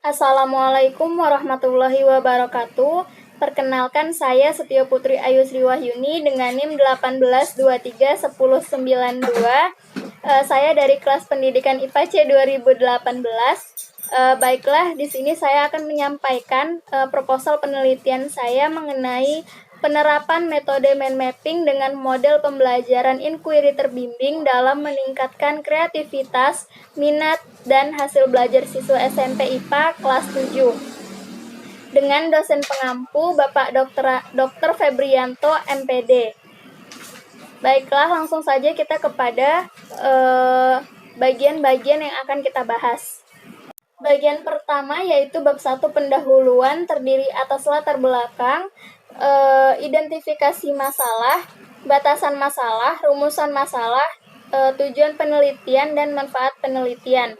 Assalamualaikum warahmatullahi wabarakatuh. Perkenalkan saya Setio Putri Ayu Sri Wahyuni dengan NIM 18231092. Saya dari kelas pendidikan IPA C 2018. Baiklah, di sini saya akan menyampaikan proposal penelitian saya mengenai penerapan metode mind mapping dengan model pembelajaran inquiry terbimbing dalam meningkatkan kreativitas, minat, dan hasil belajar siswa SMP IPA kelas 7 dengan dosen pengampu Bapak Dr. Febrianto MPD. Baiklah, langsung saja kita kepada bagian-bagian yang akan kita bahas. Bagian pertama yaitu bab 1 pendahuluan, terdiri atas latar belakang, identifikasi masalah, batasan masalah, rumusan masalah, tujuan penelitian, dan manfaat penelitian.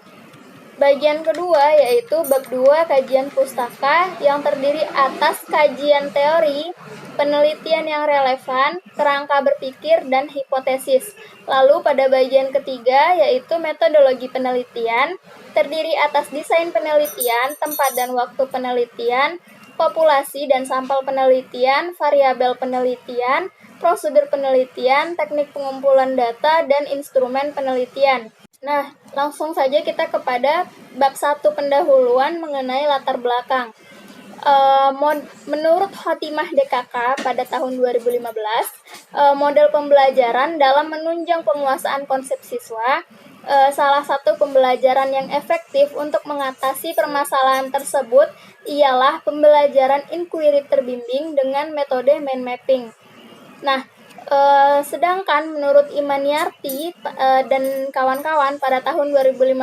Bagian kedua yaitu bab 2 kajian pustaka yang terdiri atas kajian teori, penelitian yang relevan, kerangka berpikir, dan hipotesis. Lalu pada bagian ketiga yaitu metodologi penelitian, terdiri atas desain penelitian, tempat dan waktu penelitian, populasi dan sampel penelitian, variabel penelitian, prosedur penelitian, teknik pengumpulan data, dan instrumen penelitian. Nah, langsung saja kita kepada bab 1 pendahuluan mengenai latar belakang. Menurut Khotimah DKK pada tahun 2015, model pembelajaran dalam menunjang penguasaan konsep siswa, salah satu pembelajaran yang efektif untuk mengatasi permasalahan tersebut ialah pembelajaran inquiry terbimbing dengan metode mind mapping. Nah, sedangkan menurut Imaniarti dan kawan-kawan pada tahun 2015,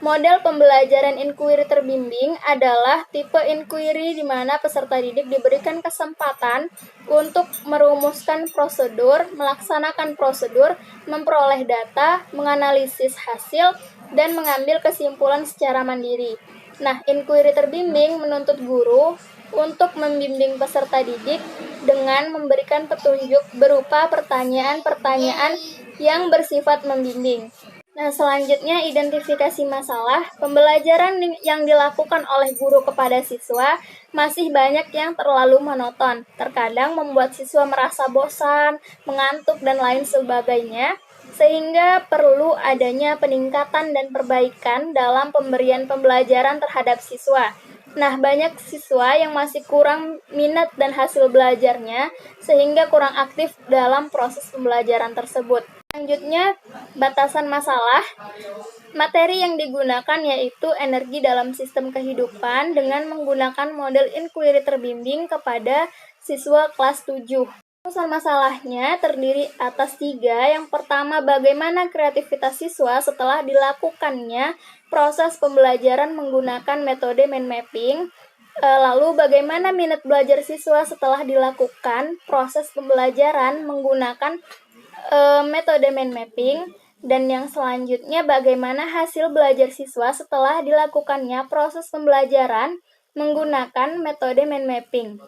model pembelajaran inquiry terbimbing adalah tipe inquiry di mana peserta didik diberikan kesempatan untuk merumuskan prosedur, melaksanakan prosedur, memperoleh data, menganalisis hasil, dan mengambil kesimpulan secara mandiri. Nah, inquiry terbimbing menuntut guru untuk membimbing peserta didik dengan memberikan petunjuk berupa pertanyaan-pertanyaan yang bersifat membimbing. Nah, selanjutnya identifikasi masalah. Pembelajaran yang dilakukan oleh guru kepada siswa masih banyak yang terlalu monoton. Terkadang membuat siswa merasa bosan, mengantuk, dan lain sebagainya, sehingga perlu adanya peningkatan dan perbaikan dalam pemberian pembelajaran terhadap siswa. Nah, banyak siswa yang masih kurang minat dan hasil belajarnya, sehingga kurang aktif dalam proses pembelajaran tersebut. Selanjutnya, batasan masalah. Materi yang digunakan yaitu energi dalam sistem kehidupan dengan menggunakan model inquiry terbimbing kepada siswa kelas 7. Rumusan masalahnya terdiri atas 3. Yang pertama, bagaimana kreativitas siswa setelah dilakukannya proses pembelajaran menggunakan metode mind mapping. Lalu, bagaimana minat belajar siswa setelah dilakukan proses pembelajaran menggunakan metode mind mapping. Dan yang selanjutnya, bagaimana hasil belajar siswa setelah dilakukannya proses pembelajaran menggunakan metode mind mapping.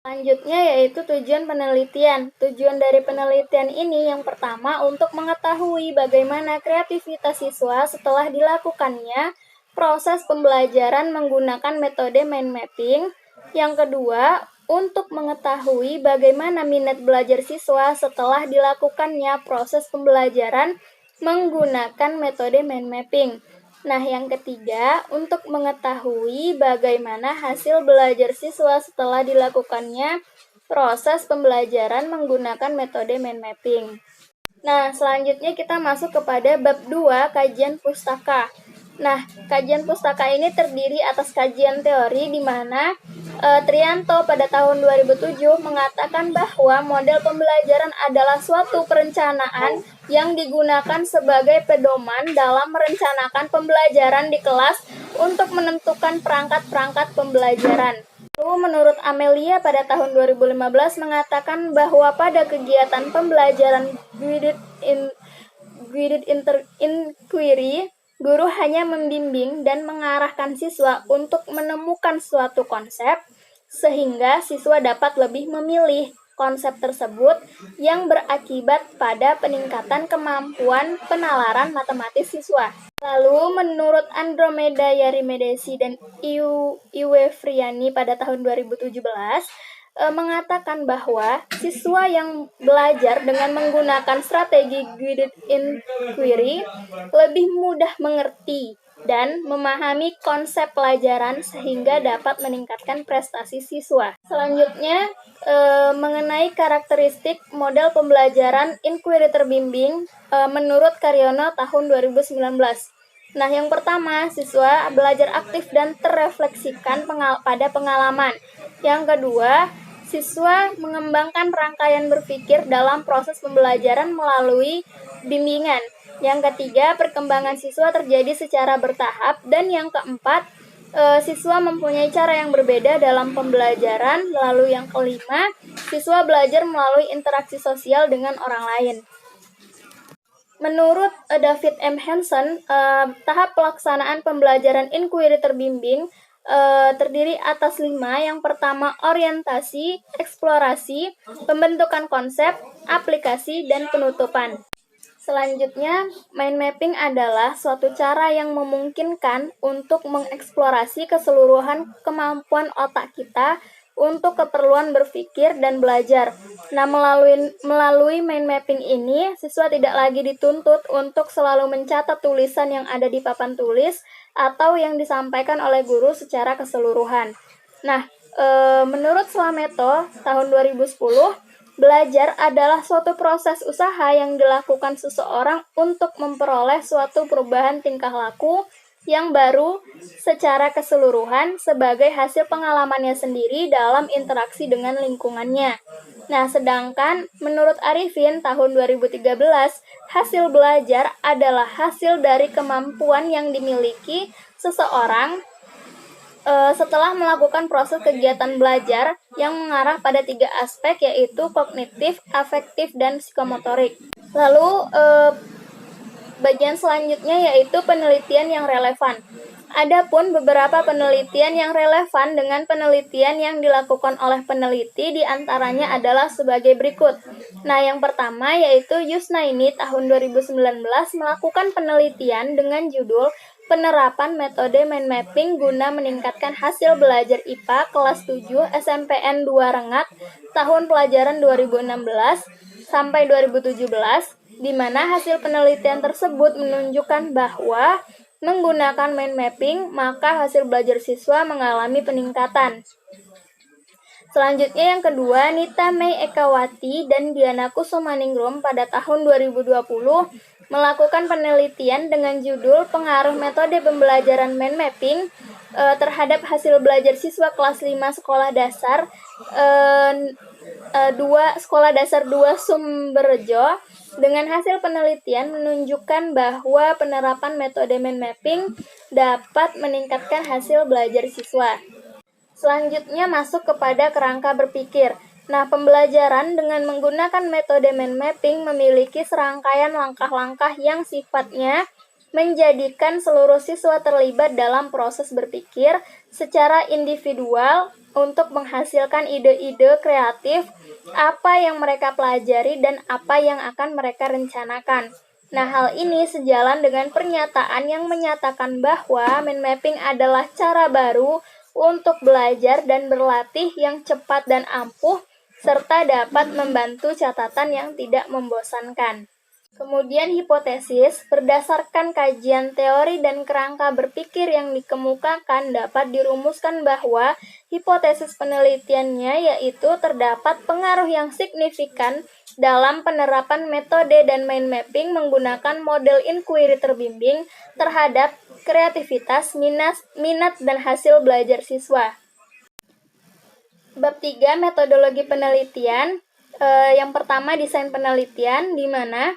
Selanjutnya yaitu tujuan penelitian. Tujuan dari penelitian ini yang pertama untuk mengetahui bagaimana kreativitas siswa setelah dilakukannya proses pembelajaran menggunakan metode mind mapping. Yang kedua, untuk mengetahui bagaimana minat belajar siswa setelah dilakukannya proses pembelajaran menggunakan metode mind mapping. Nah, yang ketiga, untuk mengetahui bagaimana hasil belajar siswa setelah dilakukannya proses pembelajaran menggunakan metode mind mapping. Nah, selanjutnya kita masuk kepada bab 2, kajian pustaka. Nah, kajian pustaka ini terdiri atas kajian teori di mana Trianto pada tahun 2007 mengatakan bahwa model pembelajaran adalah suatu perencanaan yang digunakan sebagai pedoman dalam merencanakan pembelajaran di kelas untuk menentukan perangkat-perangkat pembelajaran. Lalu menurut Amelia pada tahun 2015 mengatakan bahwa pada kegiatan pembelajaran guided inquiry, guru hanya membimbing dan mengarahkan siswa untuk menemukan suatu konsep, sehingga siswa dapat lebih memilih konsep tersebut yang berakibat pada peningkatan kemampuan penalaran matematis siswa. Lalu, menurut Andromeda Yarimedesi dan Iwefriani pada tahun 2017, mengatakan bahwa siswa yang belajar dengan menggunakan strategi guided inquiry lebih mudah mengerti dan memahami konsep pelajaran sehingga dapat meningkatkan prestasi siswa. Selanjutnya, mengenai karakteristik model pembelajaran inquiry terbimbing menurut Karyono tahun 2019. Nah, yang pertama, siswa belajar aktif dan terrefleksikan pada pengalaman. Yang kedua, siswa mengembangkan rangkaian berpikir dalam proses pembelajaran melalui bimbingan. Yang ketiga, perkembangan siswa terjadi secara bertahap. Dan yang keempat, siswa mempunyai cara yang berbeda dalam pembelajaran. Lalu yang kelima, siswa belajar melalui interaksi sosial dengan orang lain. Menurut David M. Hanson, tahap pelaksanaan pembelajaran inquiry terbimbing terdiri atas 5. Yang pertama, orientasi, eksplorasi, pembentukan konsep, aplikasi, dan penutupan. Selanjutnya, mind mapping adalah suatu cara yang memungkinkan untuk mengeksplorasi keseluruhan kemampuan otak kita untuk keperluan berpikir dan belajar. Nah, melalui mind mapping ini, siswa tidak lagi dituntut untuk selalu mencatat tulisan yang ada di papan tulis atau yang disampaikan oleh guru secara keseluruhan. Nah, menurut Slameto tahun 2010, belajar adalah suatu proses usaha yang dilakukan seseorang untuk memperoleh suatu perubahan tingkah laku yang baru secara keseluruhan sebagai hasil pengalamannya sendiri dalam interaksi dengan lingkungannya. Nah, sedangkan menurut Arifin tahun 2013, hasil belajar adalah hasil dari kemampuan yang dimiliki seseorang setelah melakukan proses kegiatan belajar yang mengarah pada 3 aspek, yaitu kognitif, afektif, dan psikomotorik. Lalu, bagian selanjutnya yaitu penelitian yang relevan. Adapun beberapa penelitian yang relevan dengan penelitian yang dilakukan oleh peneliti diantaranya adalah sebagai berikut. Nah, yang pertama yaitu Yusnaini tahun 2019 melakukan penelitian dengan judul penerapan metode mind mapping guna meningkatkan hasil belajar IPA kelas 7 SMPN 2 Rengat tahun pelajaran 2016 sampai 2017, di mana hasil penelitian tersebut menunjukkan bahwa menggunakan mind mapping, maka hasil belajar siswa mengalami peningkatan. Selanjutnya yang kedua, Nita Mei Ekawati dan Diana Kusumaningrum pada tahun 2020 melakukan penelitian dengan judul pengaruh metode pembelajaran mind mapping terhadap hasil belajar siswa kelas 5 sekolah dasar 2 Sumberjo. Dengan hasil penelitian menunjukkan bahwa penerapan metode mind mapping dapat meningkatkan hasil belajar siswa. Selanjutnya masuk kepada kerangka berpikir. Nah, pembelajaran dengan menggunakan metode mind mapping memiliki serangkaian langkah-langkah yang sifatnya menjadikan seluruh siswa terlibat dalam proses berpikir secara individual untuk menghasilkan ide-ide kreatif apa yang mereka pelajari dan apa yang akan mereka rencanakan. Nah, hal ini sejalan dengan pernyataan yang menyatakan bahwa mind mapping adalah cara baru untuk belajar dan berlatih yang cepat dan ampuh, serta dapat membantu catatan yang tidak membosankan. Kemudian hipotesis, berdasarkan kajian teori dan kerangka berpikir yang dikemukakan dapat dirumuskan bahwa hipotesis penelitiannya yaitu terdapat pengaruh yang signifikan dalam penerapan metode dan mind mapping menggunakan model inquiry terbimbing terhadap kreativitas, minat dan hasil belajar siswa. Bab 3, metodologi penelitian. Yang pertama, desain penelitian, di mana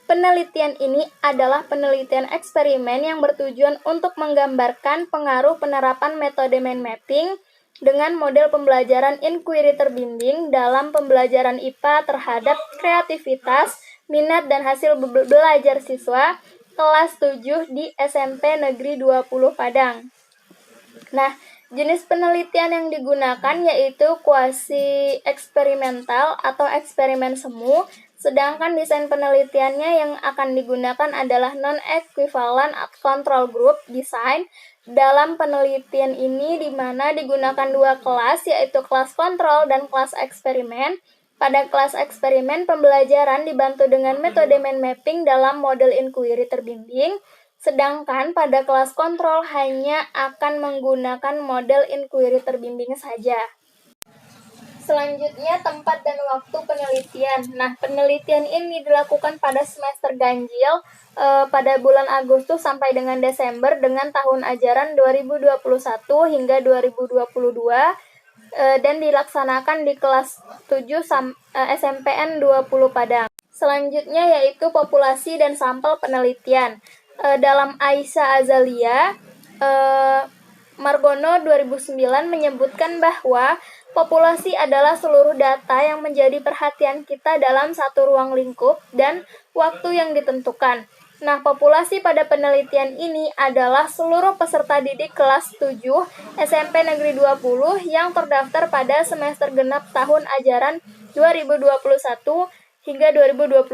penelitian ini adalah penelitian eksperimen yang bertujuan untuk menggambarkan pengaruh penerapan metode mind mapping dengan model pembelajaran inquiry terbimbing dalam pembelajaran IPA terhadap kreativitas, minat, dan hasil belajar siswa kelas 7 di SMP Negeri 20 Padang. Nah, Jenis penelitian yang digunakan yaitu kuasi eksperimental atau eksperimen semu, sedangkan desain penelitiannya yang akan digunakan adalah non-equivalent control group design. Dalam penelitian ini di mana digunakan dua kelas yaitu kelas kontrol dan kelas eksperimen. Pada kelas eksperimen, pembelajaran dibantu dengan metode mind mapping dalam model inquiry terbimbing. Sedangkan pada kelas kontrol hanya akan menggunakan model inquiry terbimbing saja. Selanjutnya, tempat dan waktu penelitian. Nah, penelitian ini dilakukan pada semester ganjil pada bulan Agustus sampai dengan Desember dengan tahun ajaran 2021 hingga 2022 dan dilaksanakan di kelas 7 SMPN 20 Padang. Selanjutnya yaitu populasi dan sampel penelitian. Dalam Aisyah Azalia, Margono 2009 menyebutkan bahwa populasi adalah seluruh data yang menjadi perhatian kita dalam satu ruang lingkup dan waktu yang ditentukan. Nah, populasi pada penelitian ini adalah seluruh peserta didik kelas 7 SMP Negeri 20 yang terdaftar pada semester genap tahun ajaran 2021 hingga 2022.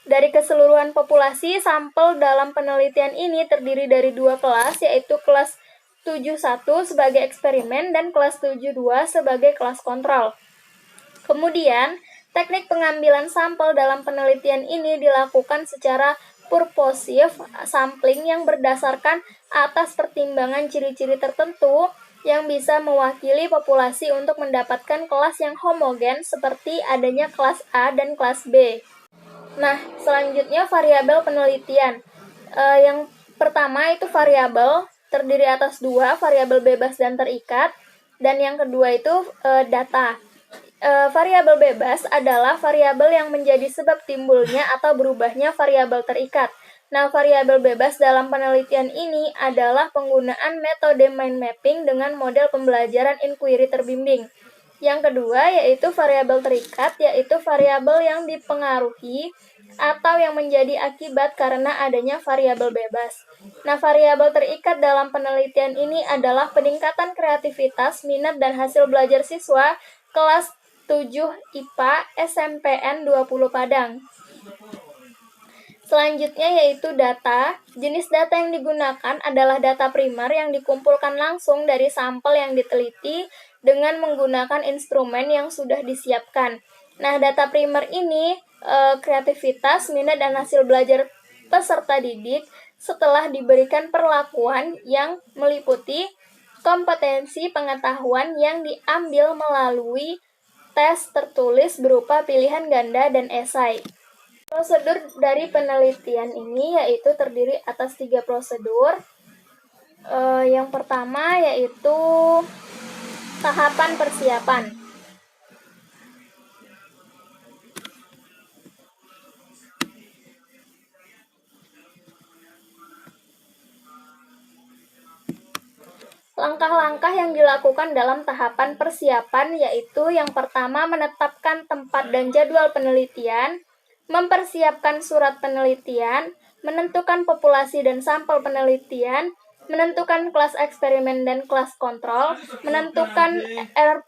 Dari keseluruhan populasi, sampel dalam penelitian ini terdiri dari dua kelas, yaitu kelas 71 sebagai eksperimen dan kelas 72 sebagai kelas kontrol. Kemudian, teknik pengambilan sampel dalam penelitian ini dilakukan secara purposive sampling yang berdasarkan atas pertimbangan ciri-ciri tertentu yang bisa mewakili populasi untuk mendapatkan kelas yang homogen seperti adanya kelas A dan kelas B. Nah, selanjutnya variabel penelitian. Yang pertama itu variabel, terdiri atas dua, variabel bebas dan terikat. Dan yang kedua itu data. Variabel bebas adalah variabel yang menjadi sebab timbulnya atau berubahnya variabel terikat. Nah, variabel bebas dalam penelitian ini adalah penggunaan metode mind mapping dengan model pembelajaran inquiry terbimbing. Yang kedua yaitu variabel terikat, yaitu variabel yang dipengaruhi atau yang menjadi akibat karena adanya variabel bebas. Nah, variabel terikat dalam penelitian ini adalah peningkatan kreativitas, minat, dan hasil belajar siswa kelas 7 IPA SMPN 20 Padang. Selanjutnya yaitu data. Jenis data yang digunakan adalah data primer yang dikumpulkan langsung dari sampel yang diteliti dengan menggunakan instrumen yang sudah disiapkan. Nah, data primer ini kreativitas, minat, dan hasil belajar peserta didik setelah diberikan perlakuan yang meliputi kompetensi pengetahuan yang diambil melalui tes tertulis berupa pilihan ganda dan esai. Prosedur dari penelitian ini yaitu terdiri atas 3 prosedur. Yang pertama yaitu tahapan persiapan. Langkah-langkah yang dilakukan dalam tahapan persiapan yaitu yang pertama menetapkan tempat dan jadwal penelitian, mempersiapkan surat penelitian, menentukan populasi dan sampel penelitian, menentukan kelas eksperimen dan kelas kontrol,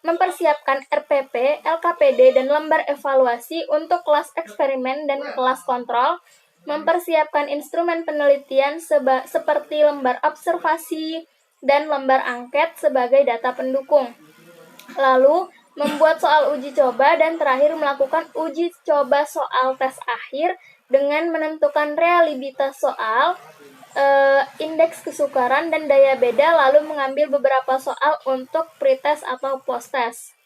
mempersiapkan RPP, LKPD, dan lembar evaluasi untuk kelas eksperimen dan kelas kontrol, mempersiapkan instrumen penelitian seperti lembar observasi dan lembar angket sebagai data pendukung. Lalu, membuat soal uji coba dan terakhir melakukan uji coba soal tes akhir dengan menentukan realitas soal, indeks kesukaran, dan daya beda, lalu mengambil beberapa soal untuk pretest atau post-test.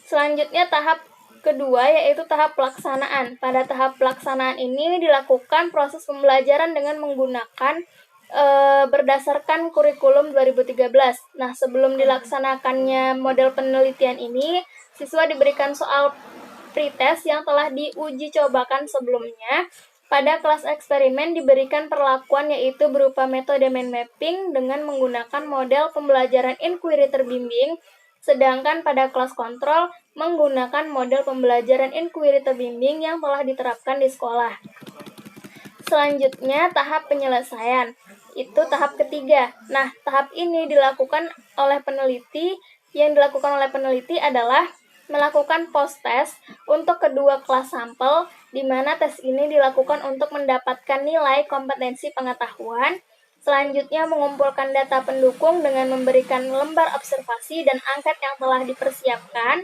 Selanjutnya tahap kedua yaitu tahap pelaksanaan. Pada tahap pelaksanaan ini dilakukan proses pembelajaran dengan menggunakan berdasarkan kurikulum 2013. Nah, sebelum dilaksanakannya model penelitian ini, siswa diberikan soal pretest yang telah diuji cobakan sebelumnya. Pada kelas eksperimen diberikan perlakuan yaitu berupa metode mind mapping dengan menggunakan model pembelajaran inquiry terbimbing, sedangkan pada kelas kontrol menggunakan model pembelajaran inquiry terbimbing yang telah diterapkan di sekolah. Selanjutnya, tahap penyelesaian. itu tahap ketiga. Nah, tahap ini dilakukan oleh peneliti. Yang dilakukan oleh peneliti adalah melakukan post-test untuk kedua kelas sampel, di mana tes ini dilakukan untuk mendapatkan nilai kompetensi pengetahuan. Selanjutnya, mengumpulkan data pendukung dengan memberikan lembar observasi dan angket yang telah dipersiapkan.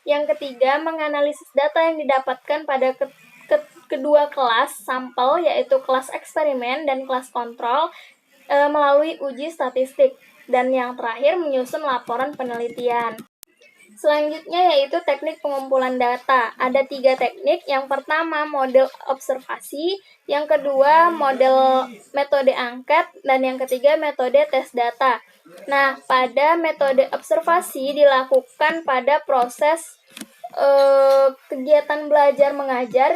Yang ketiga, menganalisis data yang didapatkan pada kedua kelas sampel, yaitu kelas eksperimen dan kelas kontrol, melalui uji statistik. Dan yang terakhir, menyusun laporan penelitian. Selanjutnya yaitu teknik pengumpulan data. Ada 3 teknik. Yang pertama model observasi, yang kedua model metode angket, dan yang ketiga metode tes data. Nah, pada metode observasi dilakukan pada proses kegiatan belajar mengajar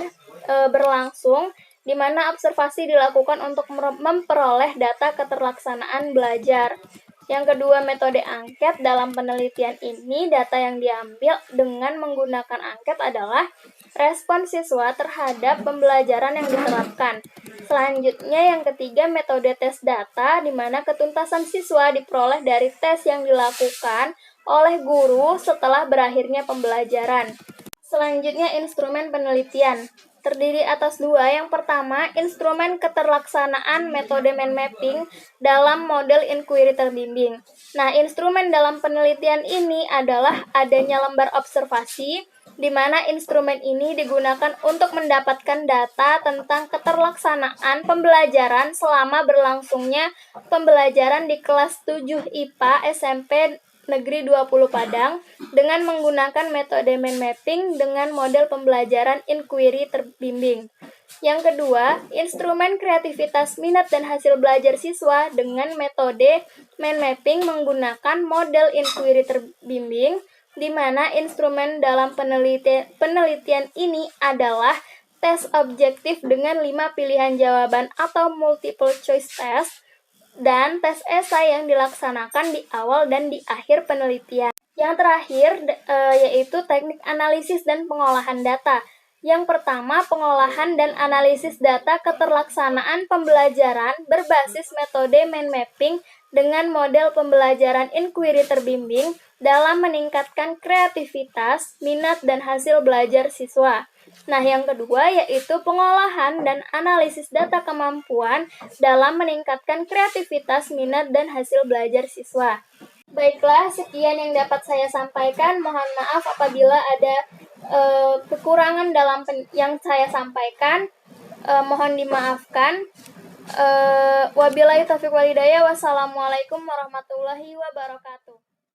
berlangsung, di mana observasi dilakukan untuk memperoleh data keterlaksanaan belajar. Yang kedua, metode angket. Dalam penelitian ini, data yang diambil dengan menggunakan angket adalah respon siswa terhadap pembelajaran yang diterapkan. Selanjutnya, yang ketiga, metode tes data, di mana ketuntasan siswa diperoleh dari tes yang dilakukan oleh guru setelah berakhirnya pembelajaran. Selanjutnya, instrumen penelitian. Terdiri atas 2. Yang pertama, instrumen keterlaksanaan metode mind mapping dalam model inquiry terbimbing. Nah, instrumen dalam penelitian ini adalah adanya lembar observasi, di mana instrumen ini digunakan untuk mendapatkan data tentang keterlaksanaan pembelajaran selama berlangsungnya pembelajaran di kelas 7 IPA SMP Negeri 20 Padang dengan menggunakan metode mind mapping dengan model pembelajaran inquiry terbimbing. Yang kedua, instrumen kreativitas minat dan hasil belajar siswa dengan metode mind mapping menggunakan model inquiry terbimbing, di mana instrumen dalam penelitian ini adalah tes objektif dengan 5 pilihan jawaban atau multiple choice test, dan tes esai yang dilaksanakan di awal dan di akhir penelitian. Yang terakhir yaitu teknik analisis dan pengolahan data. Yang pertama, pengolahan dan analisis data keterlaksanaan pembelajaran berbasis metode mind mapping dengan model pembelajaran inquiry terbimbing dalam meningkatkan kreativitas, minat, dan hasil belajar siswa. Nah, yang kedua yaitu pengolahan dan analisis data kemampuan dalam meningkatkan kreativitas, minat, dan hasil belajar siswa. Baiklah, sekian yang dapat saya sampaikan. Mohon maaf apabila ada kekurangan dalam yang saya sampaikan. Mohon dimaafkan. Wabillahi taufiq wal hidayah. Wassalamualaikum warahmatullahi wabarakatuh.